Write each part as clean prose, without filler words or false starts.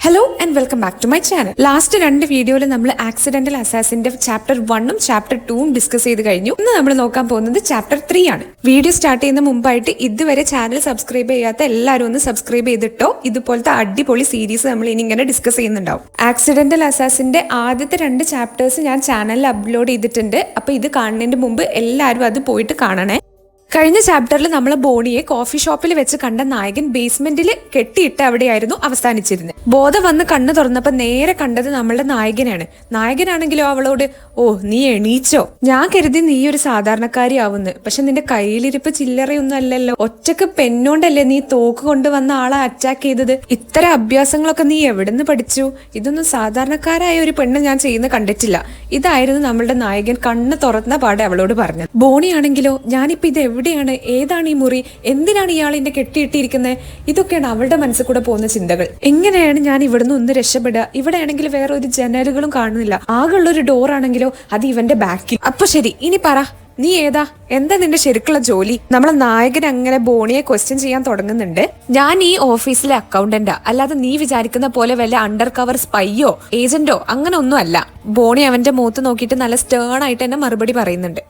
Hello and welcome back to my channel. Last 2 വീഡിയോയിൽ നമ്മൾ accidental അസാസിന്റെ ചാപ്റ്റർ 1ഉം ചാപ്റ്റർ 2ഉം ഡിസ്കസ് ചെയ്ത് കഴിഞ്ഞു. ഇന്ന് നമ്മൾ നോക്കാൻ പോകുന്നത് ചാപ്റ്റർ 3 ആണ്. വീഡിയോ സ്റ്റാർട്ട് ചെയ്യുന്ന മുമ്പായിട്ട് ഇതുവരെ ചാനൽ സബ്സ്ക്രൈബ് ചെയ്യാത്ത എല്ലാവരും ഒന്ന് സബ്സ്ക്രൈബ് ചെയ്തിട്ടോ. ഇതുപോലത്തെ അടിപൊളി സീരീസ് നമ്മൾ ഇനി ഇങ്ങനെ ഡിസ്കസ് ചെയ്യുന്നുണ്ടാവും. ആക്സിഡന്റൽ അസാസിന്റെ ആദ്യത്തെ 2 ചാപ്റ്റേഴ്സ് ഞാൻ ചാനലിൽ അപ്ലോഡ് ചെയ്തിട്ടുണ്ട്. അപ്പൊ ഇത് കാണുന്നതിന് മുമ്പ് എല്ലാവരും അത് പോയിട്ട് കാണണേ. കഴിഞ്ഞ ചാപ്റ്ററിൽ നമ്മൾ ബോണിയെ കോഫി ഷോപ്പിൽ വെച്ച് കണ്ട നായകൻ ബേസ്മെന്റിൽ കെട്ടിയിട്ട് അവിടെയായിരുന്നു അവസാനിച്ചിരുന്നത്. ബോധം വന്ന് കണ്ണ് തുറന്നപ്പോ നേരെ കണ്ടത് നമ്മളുടെ നായകനാണ്. നായകനാണെങ്കിലോ അവളോട്, ഓ നീ എണീച്ചോ, ഞാൻ കരുതി നീ ഒരു സാധാരണക്കാരിയാവുന്നു, പക്ഷെ നിന്റെ കയ്യിലിരിപ്പ് ചില്ലറയൊന്നും അല്ലല്ലോ, ഒറ്റക്ക് പെണ്ണോണ്ടല്ലേ നീ തോക്ക് കൊണ്ടുവന്ന ആളെ അറ്റാക്ക് ചെയ്തത്, ഇത്തരം അഭ്യാസങ്ങളൊക്കെ നീ എവിടുന്ന് പഠിച്ചു, ഇതൊന്നും സാധാരണക്കാരായ ഒരു പെണ്ണ് ഞാൻ ചെയ്യുന്ന കണ്ടിട്ടില്ല. ഇതായിരുന്നു നമ്മളുടെ നായകൻ കണ്ണ് തുറന്ന പാടെ അവളോട് പറഞ്ഞത്. ബോണിയാണെങ്കിലോ, ഞാനിപ്പോ ഇത് എവിടെയാണ്, ഏതാണ് ഈ മുറി, എന്തിനാണ് ഇയാൾ എന്നെ കെട്ടിയിട്ടിരിക്കുന്നത്, ഇതൊക്കെയാണ് അവളുടെ മനസ്സിൽ കൂടെ പോകുന്ന ചിന്തകൾ. എങ്ങനെയാണ് ഞാൻ ഇവിടുന്ന് ഒന്ന് രക്ഷപ്പെടുക, ഇവിടെ ആണെങ്കിൽ വേറെ ഒരു ജനലുകളും കാണുന്നില്ല, ആകെയുള്ള ഒരു ഡോർ ആണെങ്കിലോ അത് ഇവന്റെ ബാക്കിൽ. അപ്പൊ ശരി, ഇനി പറ, നീ ഏതാ, എന്താ നിന്റെ ശരിക്കുള്ള ജോലി? നമ്മളെ നായകൻ അങ്ങനെ ബോണിയെ ക്വസ്റ്റ്യൻ ചെയ്യാൻ തുടങ്ങുന്നുണ്ട്. ഞാൻ ഈ ഓഫീസിലെ അക്കൗണ്ടന്റാ, അല്ലാതെ നീ വിചാരിക്കുന്ന പോലെ വല്ല അണ്ടർ കവർ സ്പൈയോ ഏജന്റോ അങ്ങനെ ഒന്നും അല്ല. ബോണി അവന്റെ മുഖത്ത് നോക്കിയിട്ട് നല്ല സ്റ്റേൺ ആയിട്ട് തന്നെ മറുപടി പറയുന്നുണ്ട്.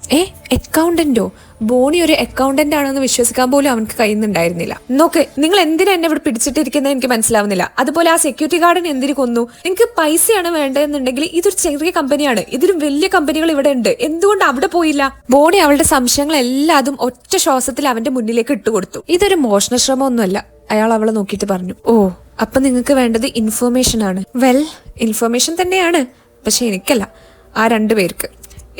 അക്കൗണ്ടന്റോ? ബോണി ഒരു അക്കൗണ്ടന്റ് ആണെന്ന് വിശ്വസിക്കാൻ പോലും അവനക്ക് കഴിയുന്നുണ്ടായിരുന്നില്ല. നോക്ക്, നിങ്ങൾ എന്തിനാ എന്നെ ഇവിടെ പിടിച്ചിട്ടിരിക്കുന്നത് എനിക്ക് മനസ്സിലാവുന്നില്ല. അതുപോലെ ആ സെക്യൂരിറ്റി ഗാർഡിനെ എന്തിനു കൊന്നു? നിങ്ങൾക്ക് പൈസയാണ് വേണ്ടതെന്നുണ്ടെങ്കിൽ ഇതൊരു ചെറിയ കമ്പനിയാണ്, ഇതിലും വലിയ കമ്പനികൾ ഇവിടെ ഉണ്ട്, എന്തുകൊണ്ട് അവിടെ പോയില്ല? ബോണി അവളുടെ സംശയങ്ങളെല്ലാതും ഒറ്റ ശ്വാസത്തിൽ അവന്റെ മുന്നിലേക്ക് ഇട്ടുകൊടുത്തു. ഇതൊരു മോഷണശ്രമമൊന്നുമല്ല, അയാൾ അവളെ നോക്കിയിട്ട് പറഞ്ഞു. ഓ, അപ്പൊ നിങ്ങൾക്ക് വേണ്ടത് ഇൻഫർമേഷൻ ആണ്. വെൽ, ഇൻഫർമേഷൻ തന്നെയാണ്, പക്ഷെ എനിക്കല്ല, ആ 2 പേർക്ക്.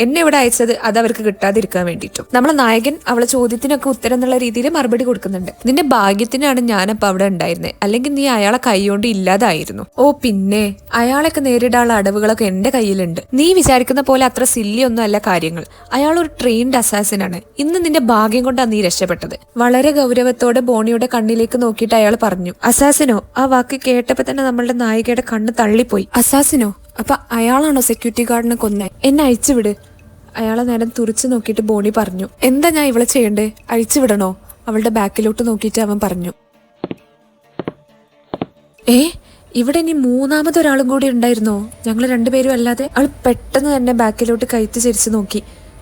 എന്നെ ഇവിടെ അയച്ചത് അത് അവർക്ക് കിട്ടാതിരിക്കാൻ വേണ്ടിയിട്ടും. നമ്മളെ നായകൻ അവളെ ചോദ്യത്തിനൊക്കെ ഉത്തരം എന്നുള്ള രീതിയിൽ മറുപടി കൊടുക്കുന്നുണ്ട്. നിന്റെ ഭാഗ്യത്തിനാണ് ഞാനപ്പോ അവിടെ ഉണ്ടായിരുന്നത്, അല്ലെങ്കിൽ നീ അയാളെ കൈകൊണ്ട് ഇല്ലാതായിരുന്നു. ഓ പിന്നെ, അയാളൊക്കെ നേരിടാനുള്ള അടവുകളൊക്കെ എന്റെ കയ്യിലുണ്ട്. നീ വിചാരിക്കുന്ന പോലെ അത്ര സില്ലിയൊന്നും അല്ല കാര്യങ്ങൾ. അയാൾ ഒരു ട്രെയിൻഡ് അസാസിനാണ്. ഇന്ന് നിന്റെ ഭാഗ്യം കൊണ്ടാണ് നീ രക്ഷപ്പെട്ടത്. വളരെ ഗൗരവത്തോടെ ബോണിയുടെ കണ്ണിലേക്ക് നോക്കിയിട്ട് അയാൾ പറഞ്ഞു. അസാസിനോ? ആ വാക്ക് കേട്ടപ്പോ തന്നെ നമ്മളുടെ നായികയുടെ കണ്ണ് തള്ളിപ്പോയി. അസാസിനോ? അപ്പൊ അയാളാണോ സെക്യൂരിറ്റി ഗാർഡിനെ കൊന്നേ? എന്നെ അഴിച്ചുവിട്. അയാളെ നേരം തുറച്ചു നോക്കിയിട്ട് ബോണി പറഞ്ഞു. എന്താ ഞാൻ ഇവളെ ചെയ്യണ്ടേ? അഴിച്ചുവിടണോ? അവളുടെ ബാക്കിലോട്ട് നോക്കിയിട്ട് അവൻ പറഞ്ഞു. ഇവിടെ ഇനി 3ാമതൊരാളും കൂടി ഉണ്ടായിരുന്നോ? ഞങ്ങൾ 2 പേരും അല്ലാതെ? അവൾ പെട്ടെന്ന് തന്നെ ബാക്കിലോട്ട് കയറ്റി ചരിച്ചു നോക്കി.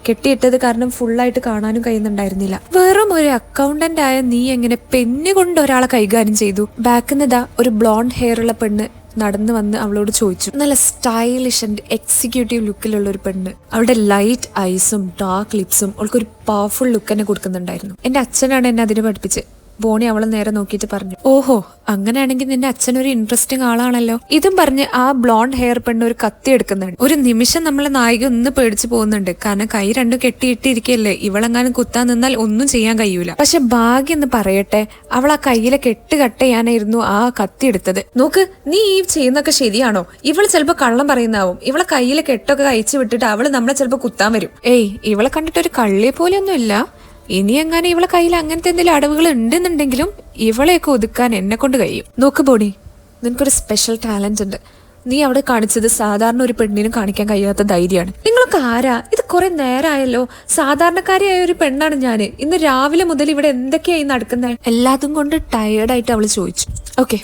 കെട്ടിയിട്ടത് കാരണം ഫുള്ളായിട്ട് കാണാനും കഴിയുന്നുണ്ടായിരുന്നില്ല. വെറും ഒരു അക്കൗണ്ടന്റ് ആയ നീ എങ്ങനെ പെണ്ണ് കൊണ്ട് ഒരാളെ കൈകാര്യം ചെയ്തു? ബാക്കിന്നതാ ഒരു ബ്ലോണ്ട് ഹെയർ ഉള്ള പെണ്ണ് നടന്നു വന്ന് അവളോട് ചോദിച്ചു. നല്ല സ്റ്റൈലിഷ് ആൻഡ് എക്സിക്യൂട്ടീവ് ലുക്കിലുള്ള ഒരു പെണ്ണ്. അവളുടെ ലൈറ്റ് ഐസും ഡാർക്ക് ലിപ്സും അവൾക്കൊരു പവർഫുൾ ലുക്ക് തന്നെ കൊടുക്കുന്നുണ്ടായിരുന്നു. എന്റെ അച്ഛനാണ് എന്നെ അതിന് പഠിപ്പിച്ച്. ബോണി അവളെ നേരെ നോക്കിയിട്ട് പറഞ്ഞു. ഓഹോ, അങ്ങനെയാണെങ്കിൽ നിന്റെ അച്ഛൻ ഒരു ഇൻട്രസ്റ്റിംഗ് ആളാണല്ലോ. ഇതും പറഞ്ഞ് ആ ബ്ലോണ്ട് ഹെയർ പെണ്ണ് ഒരു കത്തി എടുക്കുന്നുണ്ട്. ഒരു നിമിഷം നമ്മളെ നായിക ഒന്ന് പേടിച്ചു പോകുന്നുണ്ട്. കാരണം കൈ 2 കെട്ടിയിട്ടിരിക്കല്ലേ, ഇവളെങ്ങാനും കുത്താൻ നിന്നാൽ ഒന്നും ചെയ്യാൻ കഴിയൂല. പക്ഷെ ഭാഗ്യം എന്ന് പറയട്ടെ, അവൾ ആ കയ്യിലെ കെട്ട് കട്ട് ചെയ്യാനായിരുന്നു ആ കത്തി എടുത്തത്. നോക്ക്, നീ ഈ ചെയ്യുന്നൊക്കെ ശരിയാണോ? ഇവള് ചിലപ്പോ കള്ളം പറയുന്നാവും. ഇവളെ കയ്യിലെ കെട്ടൊക്കെ അയച്ചു വിട്ടിട്ട് അവള് നമ്മളെ ചിലപ്പോ കുത്താൻ വരും. ഇവളെ കണ്ടിട്ട് ഒരു കള്ളിയെ പോലെയൊന്നും ഇല്ല. ഇനി എങ്ങനെ ഇവളെ കയ്യിൽ അങ്ങനത്തെ എന്തെങ്കിലും അടവുകൾ ഉണ്ടെന്നുണ്ടെങ്കിലും ഇവളെയൊക്കെ ഒതുക്കാൻ എന്നെ കൊണ്ട് കഴിയും. നോക്ക് ബോണി, നിനക്കൊരു സ്പെഷ്യൽ ടാലന്റ് ഉണ്ട്. നീ അവിടെ കാണിച്ചത് സാധാരണ ഒരു പെണ്ണിനും കാണിക്കാൻ കഴിയാത്ത ധൈര്യമാണ്. നിങ്ങളൊക്കെ ആരാ? ഇത് കുറെ നേരമായല്ലോ. സാധാരണക്കാരിയായ ഒരു പെണ്ണാണ് ഞാന്. ഇന്ന് രാവിലെ മുതൽ ഇവിടെ എന്തൊക്കെയായി നടക്കുന്നത്? എല്ലാതും കൊണ്ട് ടയേർഡായിട്ട് അവള് ചോദിച്ചു. Okay,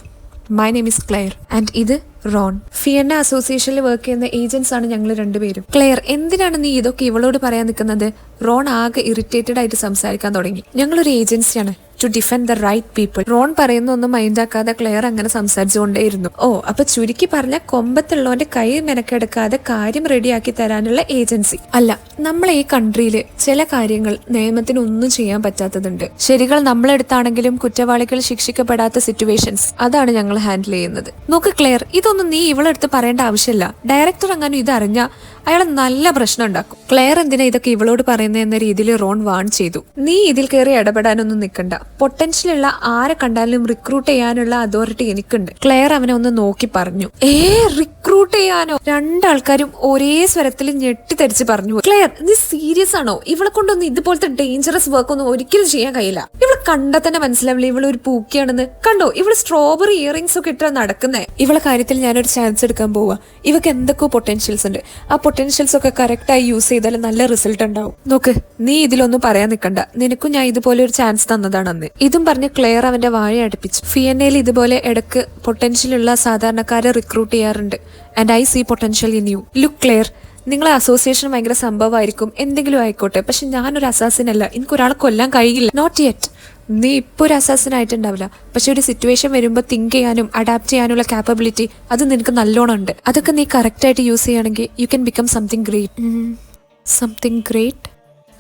my name is Claire and ഇത് റോൺ. ഫിയന്ന അസോസിയേഷനിൽ വർക്ക് ചെയ്യുന്ന ഏജൻസ് ആണ് ഞങ്ങൾ 2 പേരും. ക്ലെയർ, എന്തിനാണ് നീ ഇതൊക്കെ ഇവളോട് പറയാൻ നിൽക്കുന്നത്? റോൺ ആകെ ഇറിറ്റേറ്റഡ് ആയിട്ട് സംസാരിക്കാൻ തുടങ്ങി. ഞങ്ങളൊരു ഏജൻസിയാണ്, to defend the right people. Ron പറയുന്ന ഒന്നും മൈൻഡാക്കാതെ ക്ലെയർ അങ്ങനെ സംസാരിച്ചുകൊണ്ടേയിരുന്നു. ഓ, അപ്പൊ ചുരുക്കി പറഞ്ഞ കൊമ്പത്തുള്ളവന്റെ കൈ മെനക്കെടുക്കാതെ കാര്യം റെഡിയാക്കി തരാനുള്ള ഏജൻസി അല്ല. നമ്മളെ ഈ കൺട്രിയില് ചില കാര്യങ്ങൾ നിയമത്തിന് ഒന്നും ചെയ്യാൻ പറ്റാത്തതുണ്ട്. ശരികൾ നമ്മളെടുത്താണെങ്കിലും കുറ്റവാളികൾ ശിക്ഷിക്കപ്പെടാത്ത സിറ്റുവേഷൻസ്, അതാണ് ഞങ്ങൾ ഹാൻഡിൽ ചെയ്യുന്നത്. നോക്ക് ക്ലെയർ, ഇതൊന്നും നീ ഇവളെടുത്ത് പറയേണ്ട ആവശ്യമില്ല. ഡയറക്ടർ അങ്ങനെ ഇതറിഞ്ഞ അയാളെ നല്ല പ്രശ്നം ഉണ്ടാക്കും. ക്ലെയർ എന്തിനാ ഇതൊക്കെ ഇവളോട് പറയുന്നത് എന്ന രീതിയിൽ റോൺ വാൺ ചെയ്തു. നീ ഇതിൽ കയറി ഇടപെടാനൊന്നും നിൽക്കണ്ട. പൊട്ടൻഷ്യൽ ഉള്ള ആരെ കണ്ടാലും റിക്രൂട്ട് ചെയ്യാനുള്ള അതോറിറ്റി എനിക്കുണ്ട്. ക്ലെയർ അവനെ ഒന്ന് നോക്കി പറഞ്ഞു. റിക്രൂട്ട് ചെയ്യാനോ? 2 ആൾക്കാരും ഒരേ സ്വരത്തിൽ ഞെട്ടിത്തെറിച്ച് പറഞ്ഞു. ക്ലെയർ, ക്ലെയർ, നീ സീരിയസ് ആണോ? ഇവളെ കൊണ്ടൊന്നും ഇതുപോലത്തെ ഡേഞ്ചറസ് വർക്ക് ഒന്നും ഒരിക്കലും ചെയ്യാൻ കഴിയില്ല. ഇവളെ കണ്ടാൽ തന്നെ മനസ്സിലാവില്ല ഇവള് ഒരു പൂക്കിയാണെന്ന്. കണ്ടോ, ഇവള് സ്ട്രോബെറി ഇയറിംഗ്സ് ഒക്കെ ഇട്ടാ നടക്കുന്നേ. ഇവളെ കാര്യത്തിൽ ഞാനൊരു ചാൻസ് എടുക്കാൻ പോവാ. ഇവക്ക് എന്തൊക്കെയോ പൊട്ടൻഷ്യൽസ് ഉണ്ട്. ആ പൊട്ടൻഷ്യൽസ് ഒക്കെ കറക്റ്റായി യൂസ് ചെയ്താൽ നല്ല റിസൾട്ട് ഉണ്ടാവും. നോക്ക്, നീ ഇതിലൊന്നും പറയാൻ നിൽക്കണ്ട. നിനക്കും ഞാൻ ഇതുപോലെ ഒരു ചാൻസ് തന്നതാണ് അന്ന്. ഇതും പറഞ്ഞ് ക്ലെയർ അവന്റെ വാഴ അടുപ്പിച്ചു. ഫിയന്നയിൽ ഇതുപോലെ ഇടക്ക് പൊട്ടൻഷ്യൽ ഉള്ള സാധാരണക്കാരെ റിക്രൂട്ട് ചെയ്യാറുണ്ട്. And I see potential in you. Look Claire, നിങ്ങളെ അസോസിയേഷൻ ഭയങ്കര സംഭവമായിരിക്കും, എന്തെങ്കിലും ആയിക്കോട്ടെ, പക്ഷെ ഞാനൊരു അസാസിനല്ല. എനിക്ക് ഒരാളെ കൊല്ലാൻ കഴിയില്ല. Not yet. നീ ഇപ്പോൾ ഒരു അസാസിൻ ആയിട്ടുണ്ടാവില്ല, പക്ഷെ ഒരു സിറ്റുവേഷൻ വരുമ്പോൾ തിങ്ക് ചെയ്യാനും അഡാപ്റ്റ് ചെയ്യാനുള്ള കാപ്പബിലിറ്റി അത് നിനക്ക് നല്ലോണം ഉണ്ട്. അതൊക്കെ നീ കറക്റ്റായിട്ട് യൂസ് ചെയ്യുകയാണെങ്കിൽ you can become something great. Something great?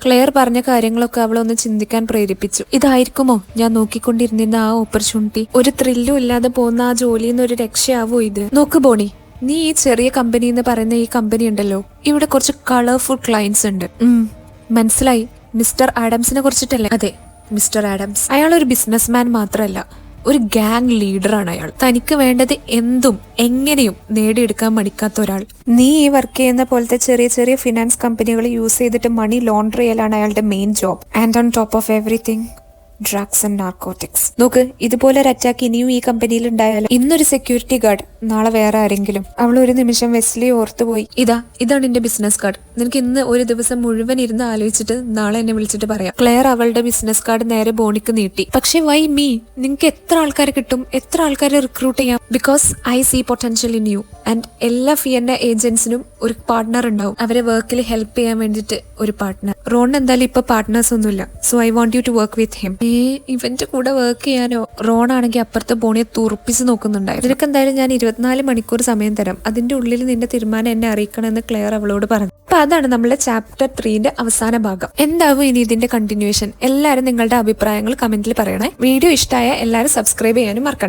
Claire പറഞ്ഞ കാര്യങ്ങളൊക്കെ അവളൊന്ന് ചിന്തിക്കാൻ പ്രേരിപ്പിച്ചു. ഇതായിരിക്കുമോ ഞാൻ നോക്കിക്കൊണ്ടിരുന്ന ആ ഓപ്പർച്യൂണിറ്റി? ഒരു ത്രില്ലും ഇല്ലാതെ പോകുന്ന ആ ജോലിയിൽ നിന്ന് ഒരു രക്ഷയാവോ ഇത്? നോക്ക് ബോണി, നീ ഈ ചെറിയ കമ്പനി എന്ന് പറയുന്ന ഈ കമ്പനി ഉണ്ടല്ലോ, ഇവിടെ കുറച്ച് കളർഫുൾ ക്ലയൻസ് ഉണ്ട്. മനസ്സിലായി. മിസ്റ്റർ ആഡംസിനെ കുറിച്ചിട്ടല്ലേ? അതെ, മിസ്റ്റർ ആഡംസ്. അയാൾ ഒരു ബിസിനസ്മാൻ മാത്രമല്ല, ഒരു ഗാങ് ലീഡറാണ് അയാൾ. തനിക്ക് വേണ്ടത് എന്തും എങ്ങനെയും നേടിയെടുക്കാൻ മടിക്കാത്ത ഒരാൾ. നീ ഈ വർക്ക് ചെയ്യുന്ന പോലത്തെ ചെറിയ ചെറിയ ഫിനാൻസ് കമ്പനികൾ യൂസ് ചെയ്തിട്ട് മണി ലോണ്ടർ ചെയ്യലാണ് അയാളുടെ main job. And on top of everything, drugs and narcotics. നോക്ക്, ഇതുപോലെ ഒരു അറ്റാക്ക് ഇനിയും ഈ കമ്പനിയിൽ ഉണ്ടായാലും ഇന്നൊരു സെക്യൂരിറ്റി ഗാർഡ്, നാളെ വേറെ ആരെങ്കിലും. അവൾ ഒരു നിമിഷം വെസ്ലി ഓർത്തുപോയി. ഇതാണ് എന്റെ ബിസിനസ് കാർഡ്. നിനക്ക് ഇന്ന് ഒരു ദിവസം മുഴുവൻ ഇരുന്ന് ആലോചിച്ചിട്ട് നാളെ എന്നെ വിളിച്ചിട്ട് പറയാം. ക്ലെയർ അവളുടെ ബിസിനസ് കാർഡ് നേരെ ബോണിക്ക് നീട്ടി. പക്ഷെ വൈ മീ? നിങ്ങൾക്ക് എത്ര ആൾക്കാരെ കിട്ടും, എത്ര ആൾക്കാരെ റിക്രൂട്ട് ചെയ്യാം? Because I see potential in you. And എല്ലാ ഫിയന്ന ഏജൻസിനും ഒരു പാർട്ട്ണർ ഉണ്ടാവും. അവരെ വർക്കിൽ ഹെൽപ്പ് ചെയ്യാൻ വേണ്ടിയിട്ട് ഒരു പാർട്ട്ണർ. റോൺ എന്തായാലും ഇപ്പൊ പാർട്ട്നേഴ്സ് ഒന്നുമില്ല. So I want you to work with him. ഇവന്റെ കൂടെ വർക്ക് ചെയ്യാനോ? റോൺ ആണെങ്കിൽ അപ്പുറത്തെ ബോണിയെ തുറപ്പിച്ച് നോക്കുന്നുണ്ടായിരുന്നു. നിനക്ക് എന്തായാലും ഞാൻ 24 മണിക്കൂർ സമയം തരാം. അതിന്റെ ഉള്ളിൽ നിന്റെ തീരുമാനം എന്നെ അറിയിക്കണമെന്ന് ക്ലെയർ അവളോട് പറഞ്ഞു. അപ്പൊ അതാണ് നമ്മുടെ ചാപ്റ്റർ 3ന്റെ അവസാന ഭാഗം. എന്താവും ഇനി ഇതിന്റെ കണ്ടിന്യൂഷൻ? എല്ലാവരും നിങ്ങളുടെ അഭിപ്രായങ്ങൾ കമന്റിൽ പറയണേ. വീഡിയോ ഇഷ്ടമായ എല്ലാവരും സബ്സ്ക്രൈബ് ചെയ്യാനും മറക്കണ്ട.